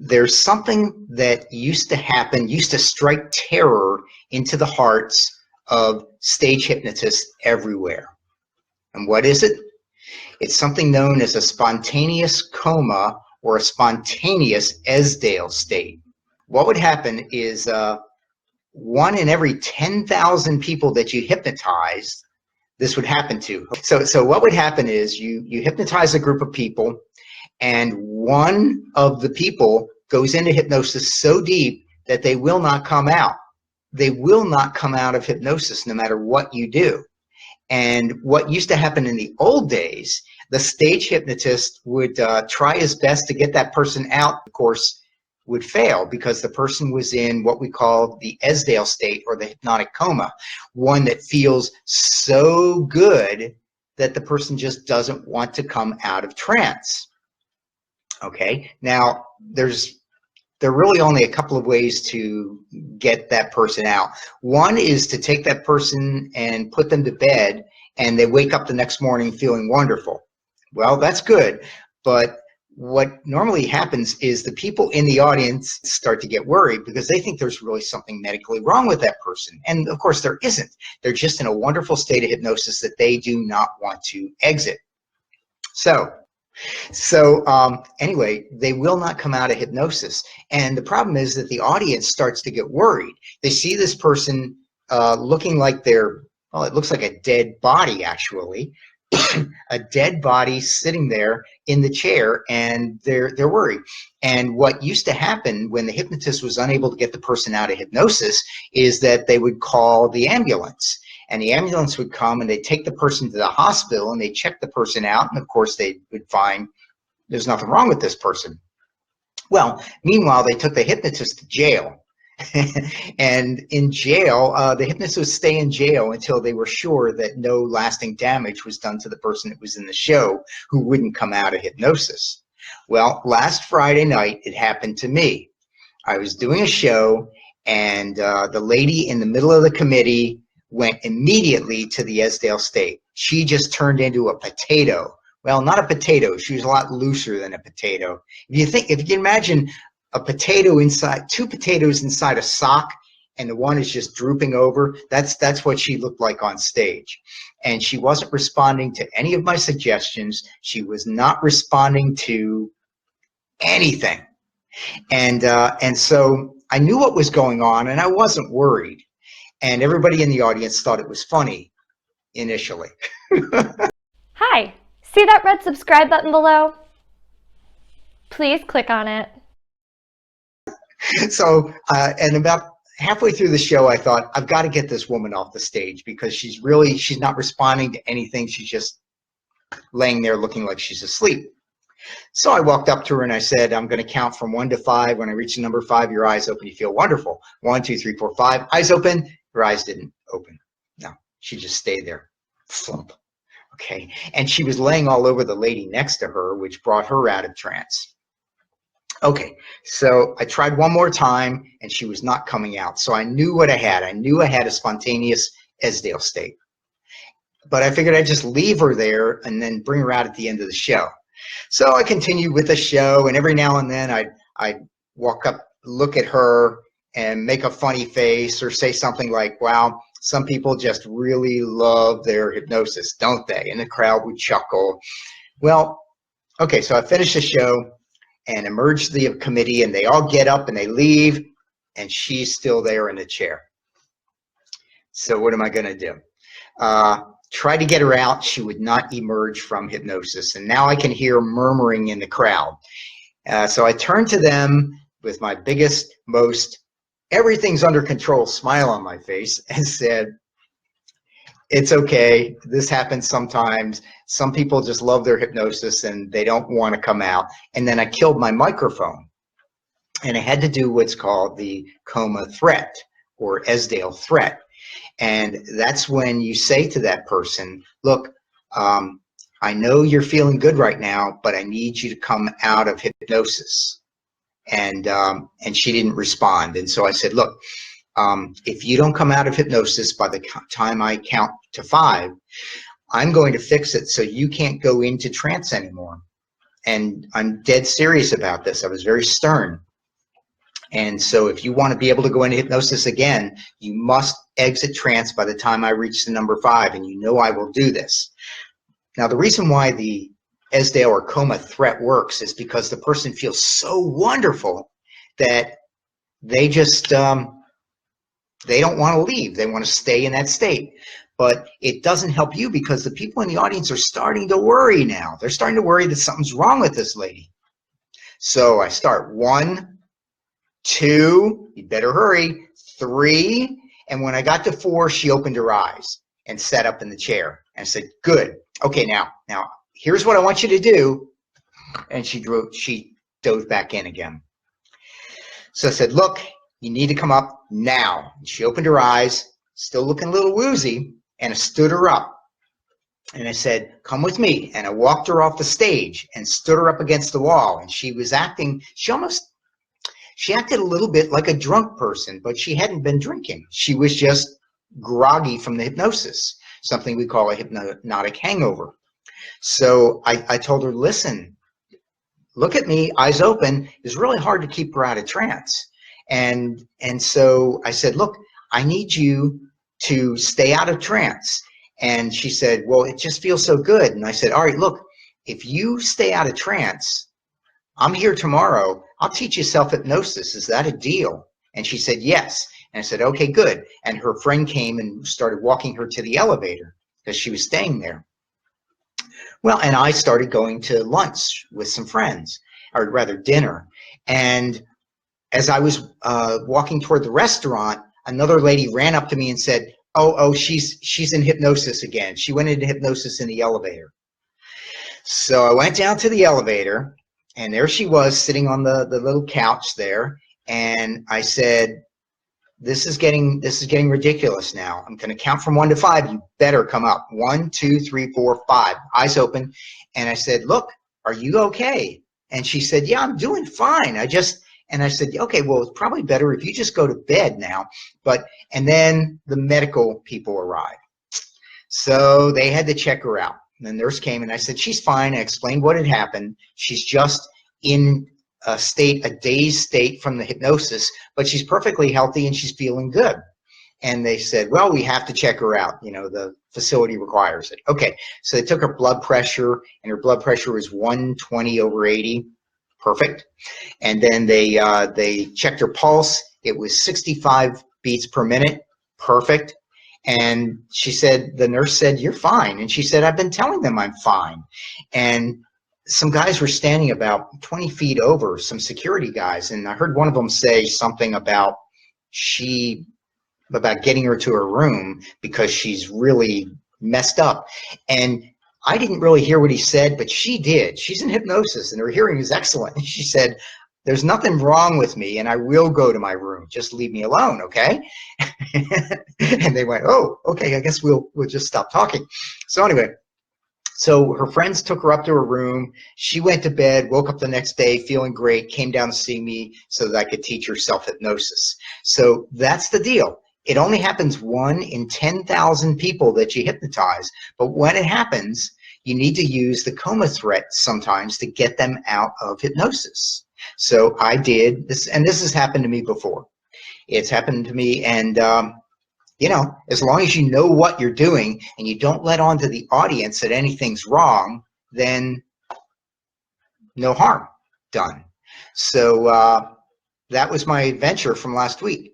there's something that used to happen, used to strike terror into the hearts of stage hypnotists everywhere. And what is it? It's something known as a spontaneous coma or a spontaneous Esdale state. What would happen is 1 in every 10,000 people that you hypnotized, this would happen to. So what would happen is you hypnotize a group of people, and one of the people goes into hypnosis so deep that they will not come out. They will not come out of hypnosis no matter what you do. And what used to happen in the old days, the stage hypnotist would try his best to get that person out, of course, would fail because the person was in what we call the Esdale state or the hypnotic coma, one that feels so good that the person just doesn't want to come out of trance. Okay, now there are really only a couple of ways to get that person out. One is to take that person and put them to bed, and they wake up the next morning feeling wonderful. Well, that's good, but what normally happens is the people in the audience start to get worried because they think there's really something medically wrong with that person. And of course there isn't. They're just in a wonderful state of hypnosis that they do not want to exit. So anyway, they will not come out of hypnosis. And the problem is that the audience starts to get worried. They see this person looking like they're, well, it looks like a dead body, actually. A dead body sitting there in the chair, and they're worried. And what used to happen when the hypnotist was unable to get the person out of hypnosis is that they would call the ambulance. And the ambulance would come and they'd take the person to the hospital and they'd check the person out, and of course they would find there's nothing wrong with this person. Well, meanwhile, they took the hypnotist to jail. And in jail, the hypnotist would stay in jail until they were sure that no lasting damage was done to the person that was in the show who wouldn't come out of hypnosis. Well, last Friday night, it happened to me. I was doing a show, and the lady in the middle of the committee went immediately to the Esdale state. She just turned into a potato. Well, not a potato. She was a lot looser than a potato. If you can imagine a potato inside, 2 potatoes inside a sock, and the one is just drooping over, that's what she looked like on stage. And she wasn't responding to any of my suggestions. She was not responding to anything. And so I knew what was going on, and I wasn't worried. And everybody in the audience thought it was funny initially. Hi, see that red subscribe button below? Please click on it. So, and about halfway through the show, I thought, I've got to get this woman off the stage because she's not responding to anything. She's just laying there looking like she's asleep. So I walked up to her and I said, I'm going to count from 1 to 5. When I reach the number 5, your eyes open, you feel wonderful. 1, 2, 3, 4, 5. Eyes open. Her eyes didn't open. No, she just stayed there. Flump. Okay. And she was laying all over the lady next to her, which brought her out of trance. Okay, so I tried one more time, and she was not coming out. So I knew what I had. I knew I had a spontaneous Esdale state. But I figured I'd just leave her there and then bring her out at the end of the show. So I continued with the show, and every now and then I'd walk up, look at her, and make a funny face or say something like, wow, some people just really love their hypnosis, don't they? And the crowd would chuckle. Well, okay, so I finished the show and emerged the committee, and they all get up and they leave, and she's still there in the chair. So what am I going to do? Try to get her out. She would not emerge from hypnosis, and now I can hear murmuring in the crowd. So I turned to them with my biggest, most everything's under control smile on my face and said, it's okay. This happens sometimes. Some people just love their hypnosis and they don't want to come out. And then I killed my microphone. And I had to do what's called the coma threat or Esdale threat. And that's when you say to that person, look, I know you're feeling good right now, but I need you to come out of hypnosis. And she didn't respond. And so I said, look, if you don't come out of hypnosis by the time I count to 5, I'm going to fix it so you can't go into trance anymore. And I'm dead serious about this. I was very stern. And so if you want to be able to go into hypnosis again, you must exit trance by the time I reach the number 5, and you know I will do this. Now, the reason why the Esdale or coma threat works is because the person feels so wonderful that they just they don't want to leave. They want to stay in that state. But it doesn't help you because the people in the audience are starting to worry now. They're starting to worry that something's wrong with this lady. So I start 1, 2, you better hurry, 3, and when I got to 4, she opened her eyes and sat up in the chair and said, good. Okay, now here's what I want you to do. And she dove back in again. So I said, look, you need to come up now. And she opened her eyes, still looking a little woozy, and I stood her up. And I said, come with me. And I walked her off the stage and stood her up against the wall. And she was acting, she acted a little bit like a drunk person, but she hadn't been drinking. She was just groggy from the hypnosis, something we call a hypnotic hangover. So I told her, listen, look at me, eyes open. It's really hard to keep her out of trance. And so I said, look, I need you to stay out of trance. And she said, well, it just feels so good. And I said, all right, look, if you stay out of trance, I'm here tomorrow. I'll teach you self-hypnosis. Is that a deal? And she said, yes. And I said, okay, good. And her friend came and started walking her to the elevator because she was staying there. Well, and I started going to lunch with some friends, or rather dinner. And as I was walking toward the restaurant, another lady ran up to me and said, oh, she's in hypnosis again. She went into hypnosis in the elevator. So I went down to the elevator, and there she was sitting on the little couch there. And I said, this is getting ridiculous now. I'm going to count from 1 to 5. You better come up. 1, 2, 3, 4, 5. Eyes open. And I said, look, are you okay? And she said, yeah, I'm doing fine. And I said, okay, well, it's probably better if you just go to bed now. And then the medical people arrived. So they had to check her out. And the nurse came, and I said, she's fine. I explained what had happened. She's just in a dazed state from the hypnosis, but she's perfectly healthy and she's feeling good. And they said, well, we have to check her out. You know, the facility requires it. Okay, so they took her blood pressure, and her blood pressure was 120/80. Perfect. And then they checked her pulse. It was 65 beats per minute. Perfect. And she said, the nurse said, you're fine. And she said, I've been telling them I'm fine. And some guys were standing about 20 feet over, some security guys, and I heard one of them say something about getting her to her room because she's really messed up. And I didn't really hear what he said, but she did. She's in hypnosis, and her hearing is excellent. She said, there's nothing wrong with me, and I will go to my room. Just leave me alone, okay? And they went, oh, okay, I guess we'll just stop talking. So anyway, so her friends took her up to her room. She went to bed, woke up the next day feeling great, came down to see me so that I could teach her self-hypnosis. So that's the deal. It only happens 1 in 10,000 people that you hypnotize. But when it happens, you need to use the coma threat sometimes to get them out of hypnosis. So I did this, and this has happened to me before. It's happened to me, and you know, as long as you know what you're doing and you don't let on to the audience that anything's wrong, then no harm done. So that was my adventure from last week.